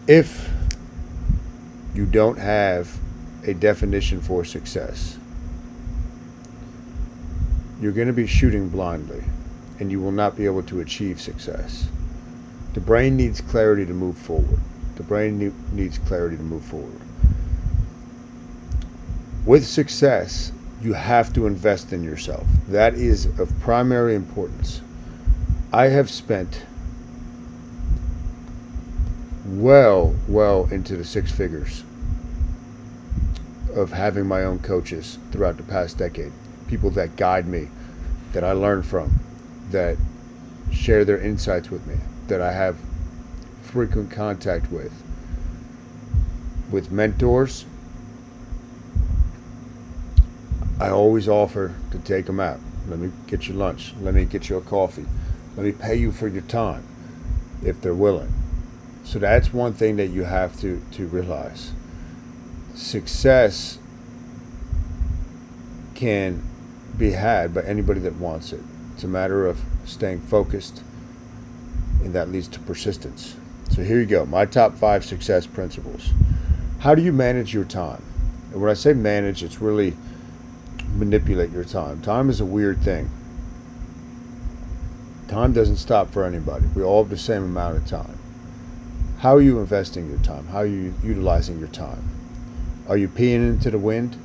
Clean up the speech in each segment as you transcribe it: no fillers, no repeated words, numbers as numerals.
If you don't have a definition for success, you're going to be shooting blindly and you will not be able to achieve success. The brain needs clarity to move forward. The brain needs clarity to move forward. With success, you have to invest in yourself. That is of primary importance. I have spent well into the six figures of having my own coaches throughout the past decade. People that guide me, that I learn from, that share their insights with me, that I have frequent contact with mentors. I always offer to take them out. Let me get you lunch. Let me get you a coffee. Let me pay you for your time if they're willing. So that's one thing that you have to realize. Success can be had by anybody that wants it. It's a matter of staying focused, and that leads to persistence. So here you go, my top 5 success principles. How do you manage your time? And when I say manage, it's really manipulate your time. Time is a weird thing. Time doesn't stop for anybody. We all have the same amount of time. How are you investing your time? How are you utilizing your time? Are you peeing into the wind?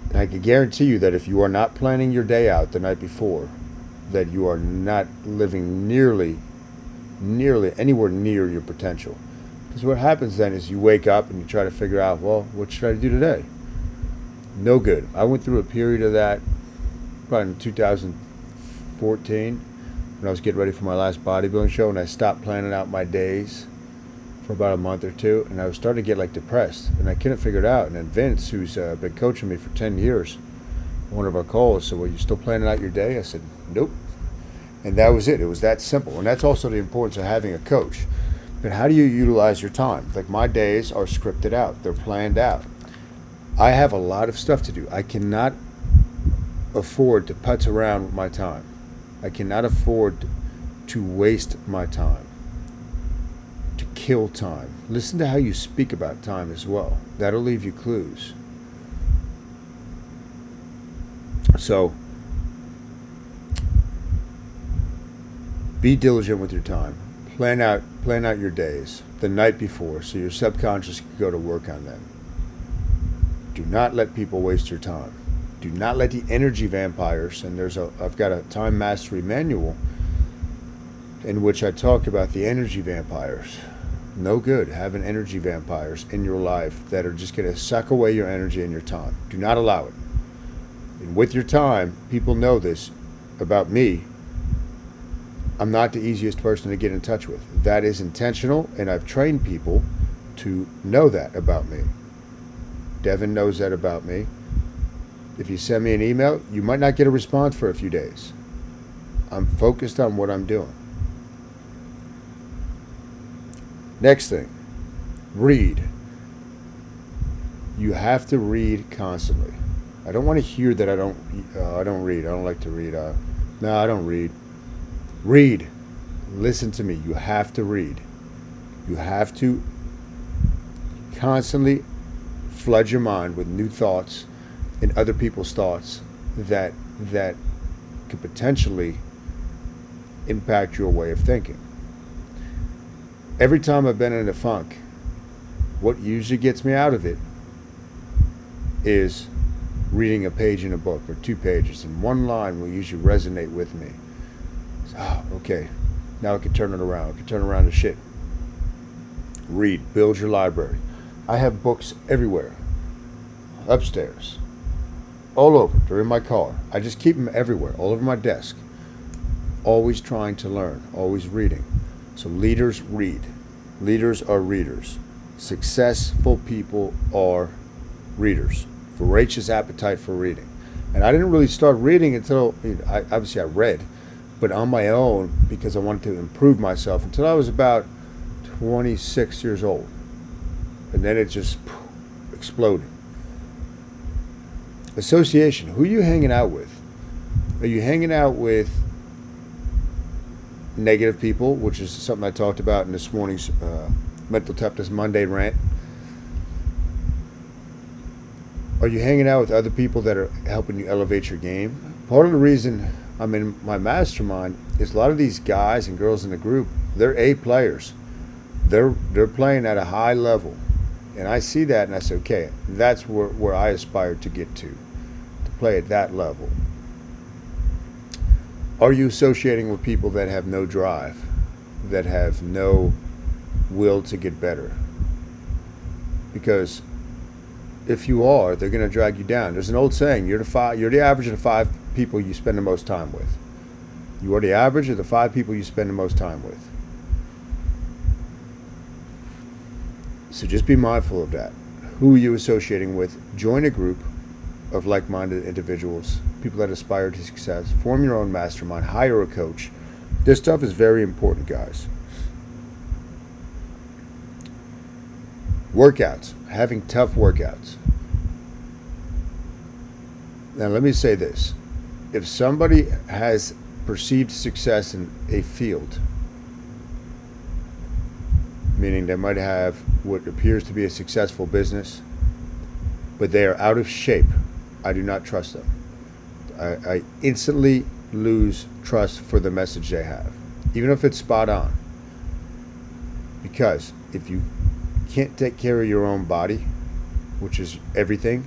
And I can guarantee you that if you are not planning your day out the night before, that you are not living nearly anywhere near your potential. Because what happens then is you wake up and you try to figure out, well, what should I do today? No good. I went through a period of that probably in 2014 when I was getting ready for my last bodybuilding show, and I stopped planning out my days for about a month or two, and I was starting to get like depressed, and I couldn't figure it out. And then Vince, who's been coaching me for 10 years, one of our calls said, well, you still planning out your day? I said, nope. And that was it. It was that simple. And that's also the importance of having a coach. But how do you utilize your time? Like, my days are scripted out. They're planned out. I have a lot of stuff to do. I cannot afford to putz around with my time. I cannot afford to waste my time, to kill time. Listen to how you speak about time as well. That'll leave you clues. So, be diligent with your time. Plan out your days the night before so your subconscious can go to work on them. Do not let people waste your time. Do not let the energy vampires, and I've got a time mastery manual in which I talk about the energy vampires. No good having energy vampires in your life that are just going to suck away your energy and your time. Do not allow it. And with your time, people know this about me. I'm not the easiest person to get in touch with. That is intentional, and I've trained people to know that about me. Devin knows that about me. If you send me an email, you might not get a response for a few days. I'm focused on what I'm doing. Next thing, read. You have to read constantly. I don't want to hear that I don't read. I don't like to read. No, I don't read. Read. Listen to me. You have to read. You have to constantly flood your mind with new thoughts and other people's thoughts that could potentially impact your way of thinking. Every time I've been in a funk, what usually gets me out of it is reading a page in a book or 2 pages, and one line will usually resonate with me. So, okay, now I can turn it around. I can turn around to shit. Read. Build your library. I have books everywhere. Upstairs. All over. They're in my car. I just keep them everywhere. All over my desk. Always trying to learn. Always reading. So leaders read. Leaders are readers. Successful people are readers. Voracious appetite for reading. And I didn't really start reading until, obviously I read, but on my own because I wanted to improve myself until I was about 26 years old. And then it just exploded. Association. Who are you hanging out with? Are you hanging out with negative people, which is something I talked about in this morning's Mental Toughness Monday rant? Are you hanging out with other people that are helping you elevate your game? Part of the reason I'm in my mastermind is a lot of these guys and girls in the group, they're A players. They're playing at a high level. And I see that and I say, okay, that's where I aspire to get to play at that level. Are you associating with people that have no drive, that have no will to get better? Because if you are, they're going to drag you down. There's an old saying, you're the average of the 5 people you spend the most time with. You are the average of the 5 people you spend the most time with. So just be mindful of that. Who are you associating with? Join a group of like-minded individuals, people that aspire to success. Form your own mastermind. Hire a coach. This stuff is very important, guys. Workouts. Having tough workouts. Now let me say this. If somebody has perceived success in a field, meaning they might have what appears to be a successful business, but they are out of shape, I do not trust them. I instantly lose trust for the message they have, even if it's spot on. Because if you can't take care of your own body, which is everything,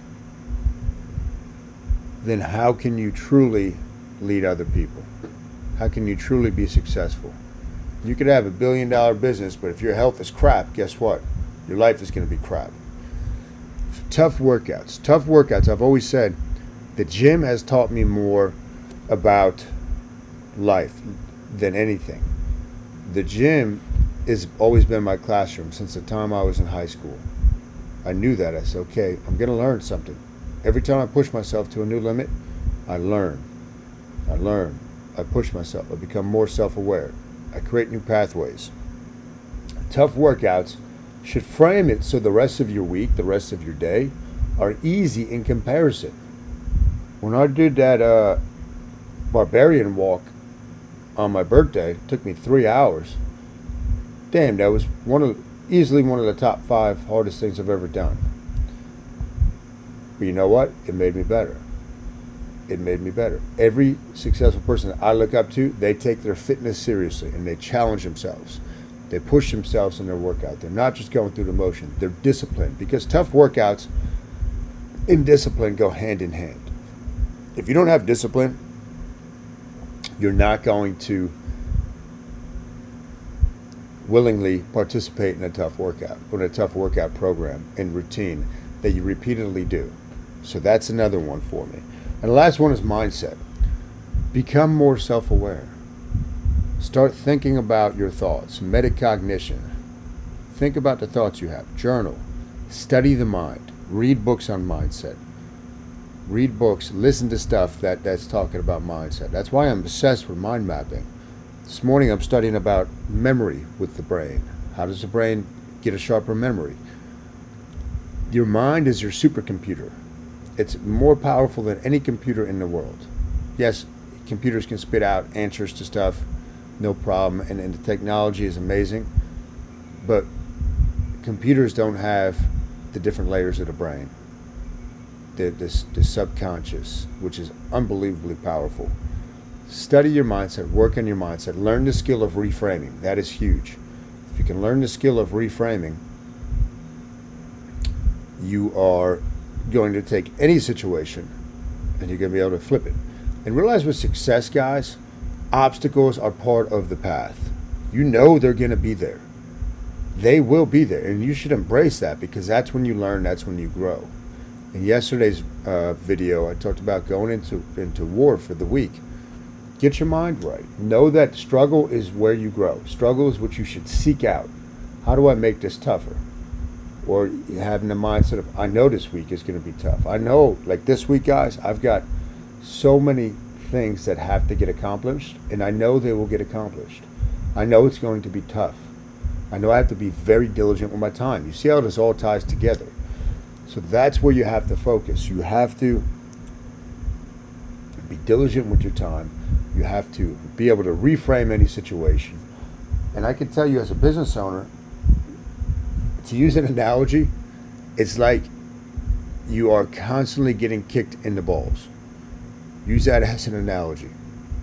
then how can you truly lead other people? How can you truly be successful? You could have $1 billion business, but if your health is crap, guess what? Your life is going to be crap. So tough workouts. Tough workouts. I've always said the gym has taught me more about life than anything. The gym has always been my classroom since the time I was in high school. I knew that. I said, okay, I'm going to learn something. Every time I push myself to a new limit, I learn. I push myself. I become more self-aware. I create new pathways. Tough workouts should frame it so the rest of your week, the rest of your day, are easy in comparison. When I did that barbarian walk on my birthday, it took me 3 hours. Damn, that was easily one of the top 5 hardest things I've ever done. But you know what? It made me better. It made me better. Every successful person that I look up to, they take their fitness seriously and they challenge themselves. They push themselves in their workout. They're not just going through the motion. They're disciplined, because tough workouts and discipline go hand in hand. If you don't have discipline, you're not going to willingly participate in a tough workout or in a tough workout program and routine that you repeatedly do. So that's another one for me. And the last one is mindset. Become more self-aware. Start thinking about your thoughts. Metacognition. Think about the thoughts you have. Journal. Study the mind. Read books on mindset. Read books. Listen to stuff that's talking about mindset. That's why I'm obsessed with mind mapping. This morning I'm studying about memory with the brain. How does the brain get a sharper memory? Your mind is your supercomputer. It's more powerful than any computer in the world. Yes, computers can spit out answers to stuff, no problem, and the technology is amazing, but computers don't have the different layers of the brain. The subconscious, which is unbelievably powerful. Study your mindset, work on your mindset, learn the skill of reframing. That is huge. If you can learn the skill of reframing, you are going to take any situation and you're going to be able to flip it. And realize with success, guys, obstacles are part of the path. You know they're going to be there. They will be there, and you should embrace that, because that's when you learn, that's when you grow. In yesterday's video, I talked about going into war for the week. Get your mind right. Know that struggle is where you grow. Struggle is what you should seek out. How do I make this tougher? Or having the mindset of, I know this week is going to be tough. I know, like this week, guys, I've got so many things that have to get accomplished, and I know they will get accomplished. I know it's going to be tough. I know I have to be very diligent with my time. You see how this all ties together. So that's where you have to focus. You have to be diligent with your time. You You have to be able to reframe any situation. And I can tell you, as a business owner, to use an analogy, it's like you are constantly getting kicked in the balls. Use that as an analogy,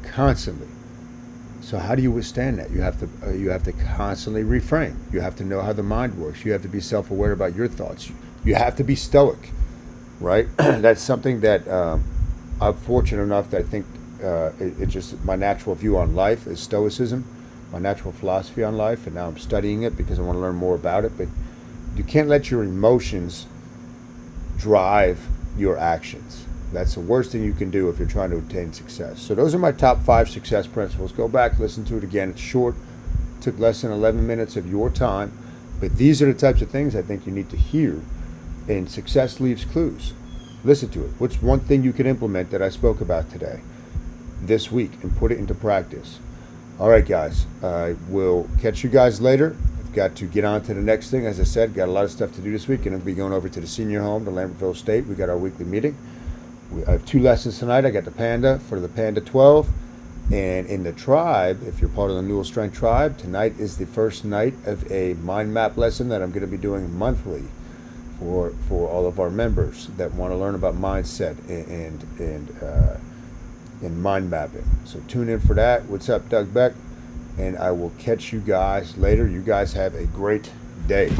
constantly. So how do you withstand that? You have to constantly reframe. You have to know how the mind works. You have to be self-aware about your thoughts. You have to be stoic, right? That's something that I'm fortunate enough that I think it's just my natural view on life is stoicism, my natural philosophy on life, and now I'm studying it because I want to learn more about it. But you can't let your emotions drive your actions. That's the worst thing you can do if you're trying to attain success. So those are my top 5 success principles. Go back, listen to it again. It's short. It took less than 11 minutes of your time. But these are the types of things I think you need to hear. And success leaves clues. Listen to it. What's one thing you can implement that I spoke about today, this week, and put it into practice? All right, guys. I will catch you guys later. I've got to get on to the next thing. As I said, got a lot of stuff to do this week. And I'll be going over to the senior home, to Lambertville State. We got our weekly meeting. I have 2 lessons tonight. I got the Panda for the Panda 12. And in the tribe, if you're part of the Newell Strength Tribe, tonight is the first night of a mind map lesson that I'm going to be doing monthly for all of our members that want to learn about mindset and mind mapping. So tune in for that. What's up, Doug Beck? And I will catch you guys later. You guys have a great day.